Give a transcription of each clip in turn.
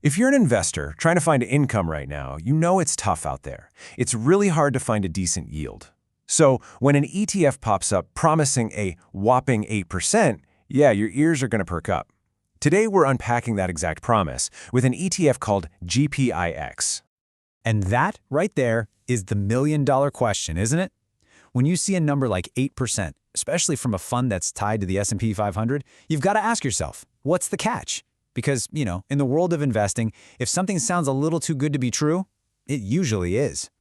If you're an investor trying to find income right now, you know it's tough out there. It's really hard to find a decent yield. So when an ETF pops up promising a whopping 8%, yeah, your ears are going to perk up. Today, we're unpacking that exact promise with an ETF called GPIX. And that, right there, is the million-dollar question, isn't it? When you see a number like 8%, especially from a fund that's tied to the S&P 500, you've got to ask yourself, what's the catch? Because, in the world of investing, if something sounds a little too good to be true, it usually is.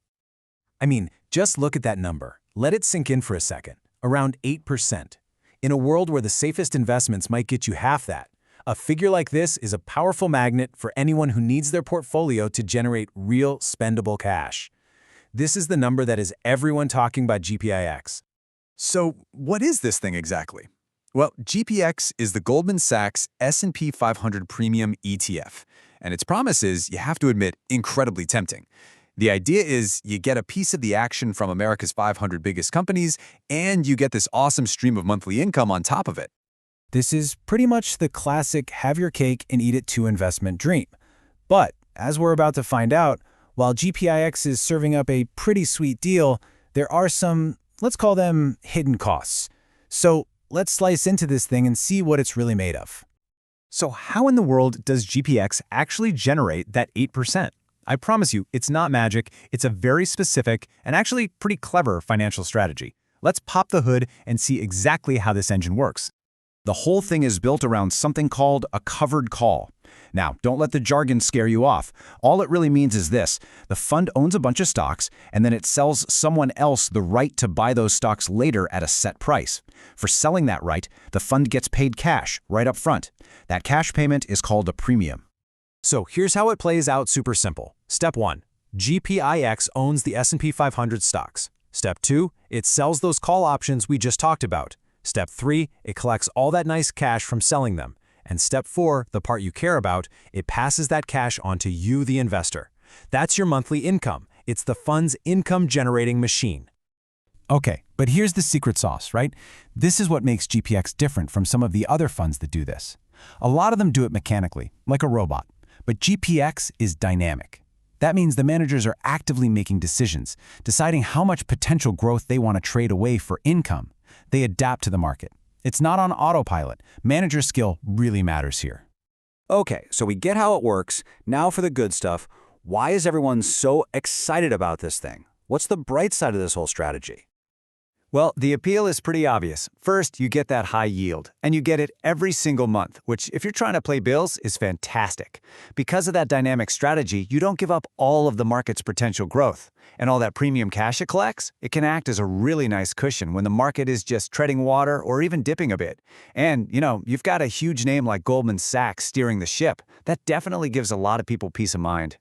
I mean, just look at that number. Let it sink in for a second. Around 8%. In a world where the safest investments might get you half that, a figure like this is a powerful magnet for anyone who needs their portfolio to generate real spendable cash. This is the number that is everyone talking about GPIX. So what is this thing exactly? Well, GPIX is the Goldman Sachs S&P 500 Premium ETF, and its promise is, you have to admit, incredibly tempting. The idea is you get a piece of the action from America's 500 biggest companies, and you get this awesome stream of monthly income on top of it. This is pretty much the classic have your cake and eat it too investment dream. But, as we're about to find out, while GPIX is serving up a pretty sweet deal, there are some, let's call them, hidden costs. So let's slice into this thing and see what it's really made of. So how in the world does GPIX actually generate that 8%? I promise you, it's not magic. It's a very specific and actually pretty clever financial strategy. Let's pop the hood and see exactly how this engine works. The whole thing is built around something called a covered call. Now, don't let the jargon scare you off. All it really means is this: the fund owns a bunch of stocks, and then it sells someone else the right to buy those stocks later at a set price. For selling that right, the fund gets paid cash right up front. That cash payment is called a premium. So here's how it plays out super simple. Step 1. GPIX owns the S&P 500 stocks. Step 2. It sells those call options we just talked about. Step 3. It collects all that nice cash from selling them. And Step 4, the part you care about, it passes that cash on to you, the investor. That's your monthly income. It's the fund's income-generating machine. Okay, but here's the secret sauce, right? This is what makes GPIX different from some of the other funds that do this. A lot of them do it mechanically, like a robot. But GPIX is dynamic. That means the managers are actively making decisions, deciding how much potential growth they want to trade away for income. They adapt to the market. It's not on autopilot. Manager skill really matters here. Okay, so we get how it works. Now for the good stuff. Why is everyone so excited about this thing? What's the bright side of this whole strategy? Well, the appeal is pretty obvious. First, you get that high yield, and you get it every single month, which, if you're trying to play bills, is fantastic. Because of that dynamic strategy, you don't give up all of the market's potential growth. And all that premium cash it collects, it can act as a really nice cushion when the market is just treading water or even dipping a bit. And, you've got a huge name like Goldman Sachs steering the ship. That definitely gives a lot of people peace of mind.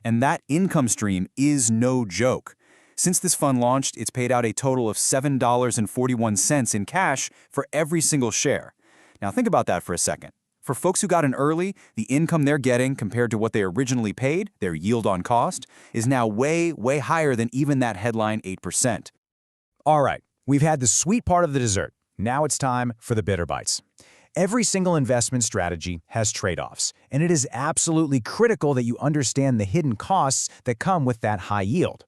And that income stream is no joke. Since this fund launched, it's paid out a total of $7.41 in cash for every single share. Now think about that for a second. For folks who got in early, the income they're getting compared to what they originally paid, their yield on cost, is now way, way higher than even that headline 8%. All right, we've had the sweet part of the dessert. Now it's time for the bitter bites. Every single investment strategy has trade-offs, and it is absolutely critical that you understand the hidden costs that come with that high yield.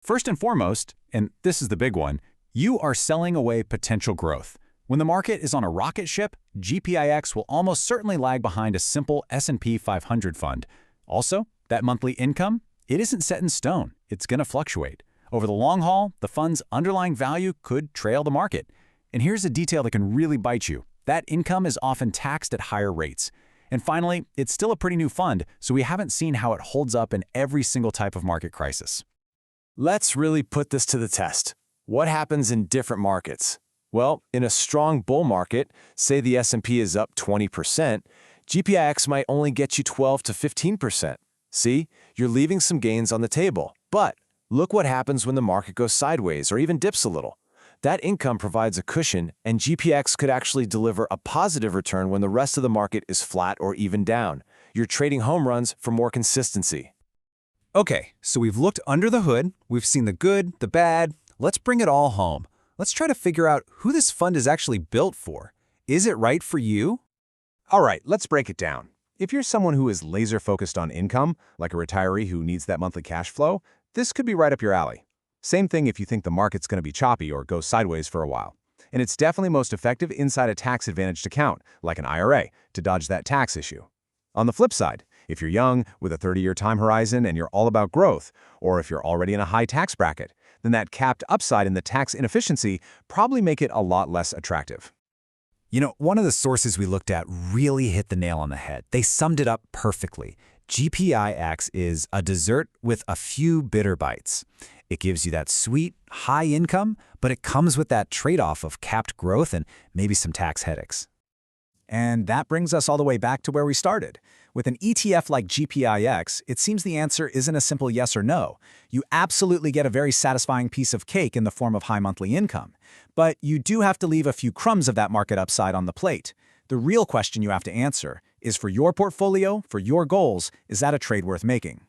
First and foremost, and this is the big one, you are selling away potential growth. When the market is on a rocket ship, GPIX will almost certainly lag behind a simple S&P 500 fund. Also, that monthly income, it isn't set in stone. It's going to fluctuate. Over the long haul, the fund's underlying value could trail the market. And here's a detail that can really bite you. That income is often taxed at higher rates. And finally, it's still a pretty new fund, so we haven't seen how it holds up in every single type of market crisis. Let's really put this to the test. What happens in different markets? Well, in a strong bull market, say the S&P is up 20%, GPIX might only get you 12 to 15%. See, you're leaving some gains on the table. But look what happens when the market goes sideways or even dips a little. That income provides a cushion, and GPIX could actually deliver a positive return when the rest of the market is flat or even down. You're trading home runs for more consistency. Okay, so we've looked under the hood, we've seen the good, the bad. Let's bring it all home. Let's try to figure out who this fund is actually built for. Is it right for you? All right, let's break it down. If you're someone who is laser-focused on income, like a retiree who needs that monthly cash flow, this could be right up your alley. Same thing if you think the market's going to be choppy or go sideways for a while. And it's definitely most effective inside a tax-advantaged account, like an IRA, to dodge that tax issue. On the flip side, if you're young, with a 30-year time horizon and you're all about growth, or if you're already in a high tax bracket, then that capped upside in the tax inefficiency probably make it a lot less attractive. You know, one of the sources we looked at really hit the nail on the head. They summed it up perfectly. GPIX is a dessert with a few bitter bites. It gives you that sweet, high income, but it comes with that trade-off of capped growth and maybe some tax headaches. And that brings us all the way back to where we started. With an ETF like GPIX, it seems the answer isn't a simple yes or no. You absolutely get a very satisfying piece of cake in the form of high monthly income. But you do have to leave a few crumbs of that market upside on the plate. The real question you have to answer is, for your portfolio, for your goals, is that a trade worth making?